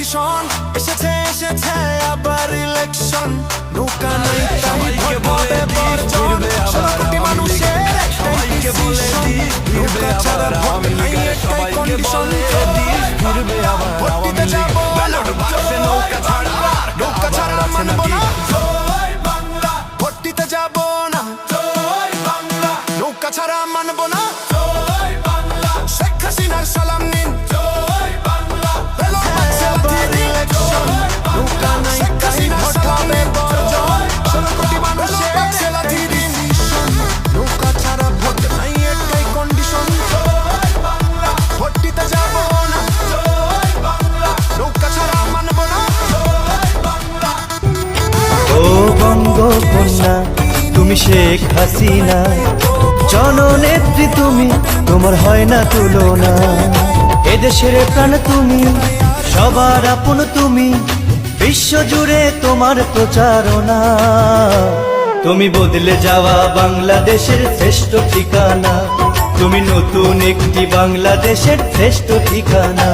Condition, এসেছে আবার election. নৌকা নাই তাই ভোটে বর্জন, ১৬ কোটি মানুষের একটাই ডিসিশন। নৌকা ছাড়া ভোট নাই একটাই কন্ডিশন। ভোট দিতে যাব না, নৌকা ছাড়া মানব না। ভোট দিতে যাব না, নৌকা ছাড়া মানব না। শেখ হাসিনার সালাম নিন, বঙ্গকন্যা তুমি শেখ হাসিনা, জননেত্রী তুমি, তোমার হয় না তুলনা। এদেশের প্রাণ তুমি, সবার আপন তুমি, বিশ্বজুড়ে তোমার প্রচারণা। তুমি বদলে যাওয়া বাংলাদেশের শ্রেষ্ঠ ঠিকানা, তুমি নতুন একটি বাংলাদেশের শ্রেষ্ঠ ঠিকানা।